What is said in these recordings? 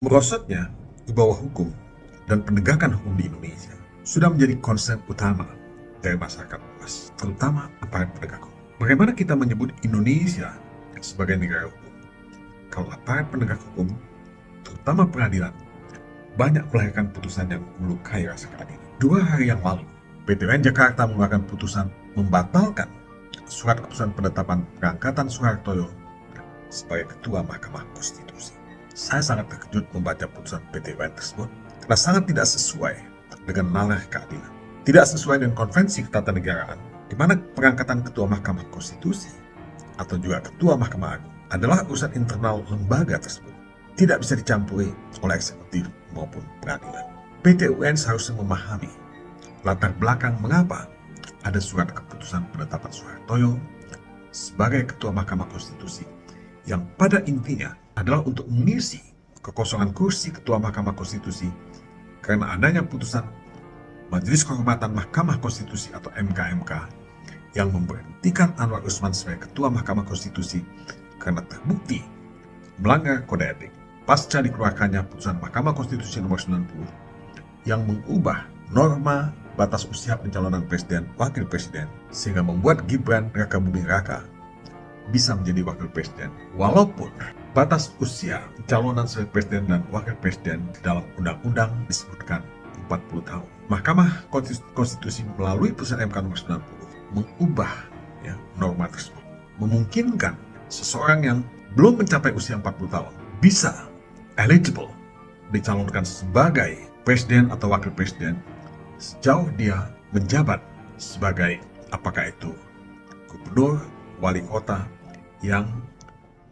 Merosotnya di bawah hukum dan penegakan hukum di Indonesia sudah menjadi concern utama dari masyarakat luas, terutama aparat penegak hukum. Bagaimana kita menyebut Indonesia sebagai negara hukum kalau aparat penegak hukum, terutama peradilan, banyak melahirkan putusan yang melukai rasa keadilan? 2 hari yang lalu, PT UN Jakarta mengeluarkan putusan membatalkan surat keputusan penetapan pengangkatan Soehartoyo sebagai Ketua Mahkamah Konstitusi. Saya sangat terkejut membaca putusan PT UN tersebut karena sangat tidak sesuai dengan nalar keadilan. Tidak sesuai dengan konvensi ketatanegaraan, di mana pengangkatan Ketua Mahkamah Konstitusi atau juga Ketua Mahkamah Agung adalah urusan internal lembaga tersebut. Tidak bisa dicampuri oleh eksekutif maupun peradilan. PT UN seharusnya memahami latar belakang mengapa ada surat keputusan penetapan Soehartoyo sebagai Ketua Mahkamah Konstitusi yang pada intinya adalah untuk mengisi kekosongan kursi Ketua Mahkamah Konstitusi karena adanya putusan Majelis Kehormatan Mahkamah Konstitusi atau MKMK yang memberhentikan Anwar Usman sebagai Ketua Mahkamah Konstitusi karena terbukti melanggar kode etik pasca dikeluarkannya putusan Mahkamah Konstitusi nomor 90 yang mengubah norma batas usia pencalonan presiden wakil presiden sehingga membuat Gibran Rakabuming Raka bisa menjadi wakil presiden walaupun batas usia pencalonan sebagai presiden dan wakil presiden dalam undang-undang disebutkan 40 tahun. Mahkamah Konstitusi melalui putusan MK nomor 90 mengubah norma tersebut, memungkinkan seseorang yang belum mencapai usia 40 tahun bisa eligible dicalonkan sebagai presiden atau wakil presiden sejauh dia menjabat sebagai apakah itu gubernur, wali kota yang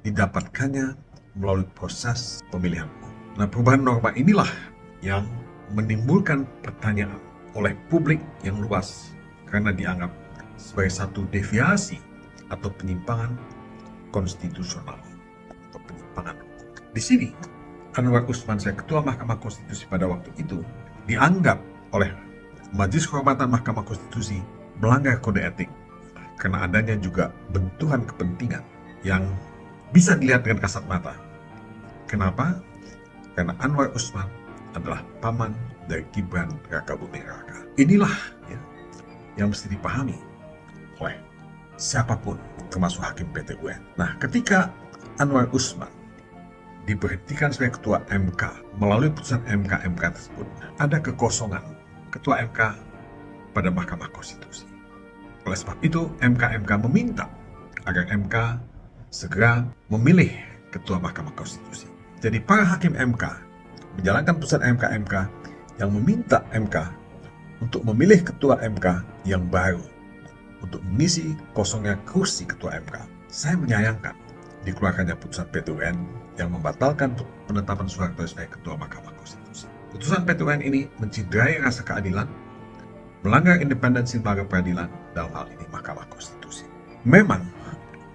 didapatkannya melalui proses pemilihan umum. Nah, perubahan norma inilah yang menimbulkan pertanyaan oleh publik yang luas karena dianggap sebagai satu deviasi atau penyimpangan konstitusional atau penyimpangan hukum. Di sini, Anwar Usman sebagai Ketua Mahkamah Konstitusi pada waktu itu dianggap oleh Majelis Kehormatan Mahkamah Konstitusi melanggar kode etik karena adanya juga benturan kepentingan yang bisa dilihat dengan kasat mata. Kenapa? Karena Anwar Usman adalah paman dari Gibran Rakabuming Raka. Inilah yang mesti dipahami oleh siapapun, termasuk hakim PT UN. Nah, ketika Anwar Usman diberhentikan sebagai Ketua MK melalui putusan MKMK tersebut, ada kekosongan Ketua MK pada Mahkamah Konstitusi. Oleh sebab itu, MKMK meminta agar MK segera memilih Ketua Mahkamah Konstitusi. Jadi para hakim MK menjalankan putusan MKMK yang meminta MK untuk memilih Ketua MK yang baru untuk mengisi kosongnya kursi Ketua MK. Saya menyayangkan dikeluarkannya putusan PT UN yang membatalkan penetapan Soeharto sebagai Ketua Mahkamah Konstitusi. Putusan PT UN ini menciderai rasa keadilan, melanggar independensi lembaga peradilan, dalam hal ini Mahkamah Konstitusi. Memang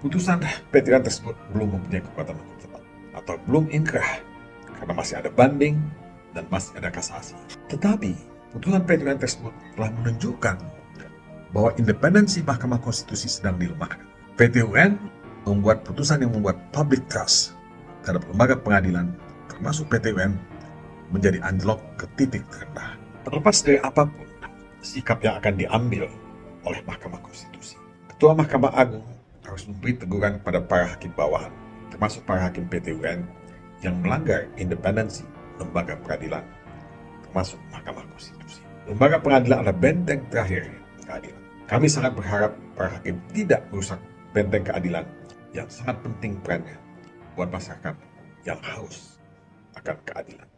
putusan PT UN tersebut belum mempunyai kekuatan hukum tetap atau belum inkrah karena masih ada banding dan masih ada kasasi. Tetapi putusan PT UN tersebut telah menunjukkan bahwa independensi Mahkamah Konstitusi sedang dilemahkan. PT UN membuat putusan yang membuat public trust terhadap lembaga pengadilan termasuk PT UN menjadi anjlok ke titik terendah. Terlepas dari apapun sikap yang akan diambil oleh Mahkamah Konstitusi, Ketua Mahkamah Agung harus memberi teguran kepada para hakim bawahan, termasuk para hakim PT UN yang melanggar independensi lembaga peradilan, termasuk Mahkamah Konstitusi. Lembaga peradilan adalah benteng terakhir keadilan. Kami sangat berharap para hakim tidak merusak benteng keadilan yang sangat penting perannya buat masyarakat yang haus akan keadilan.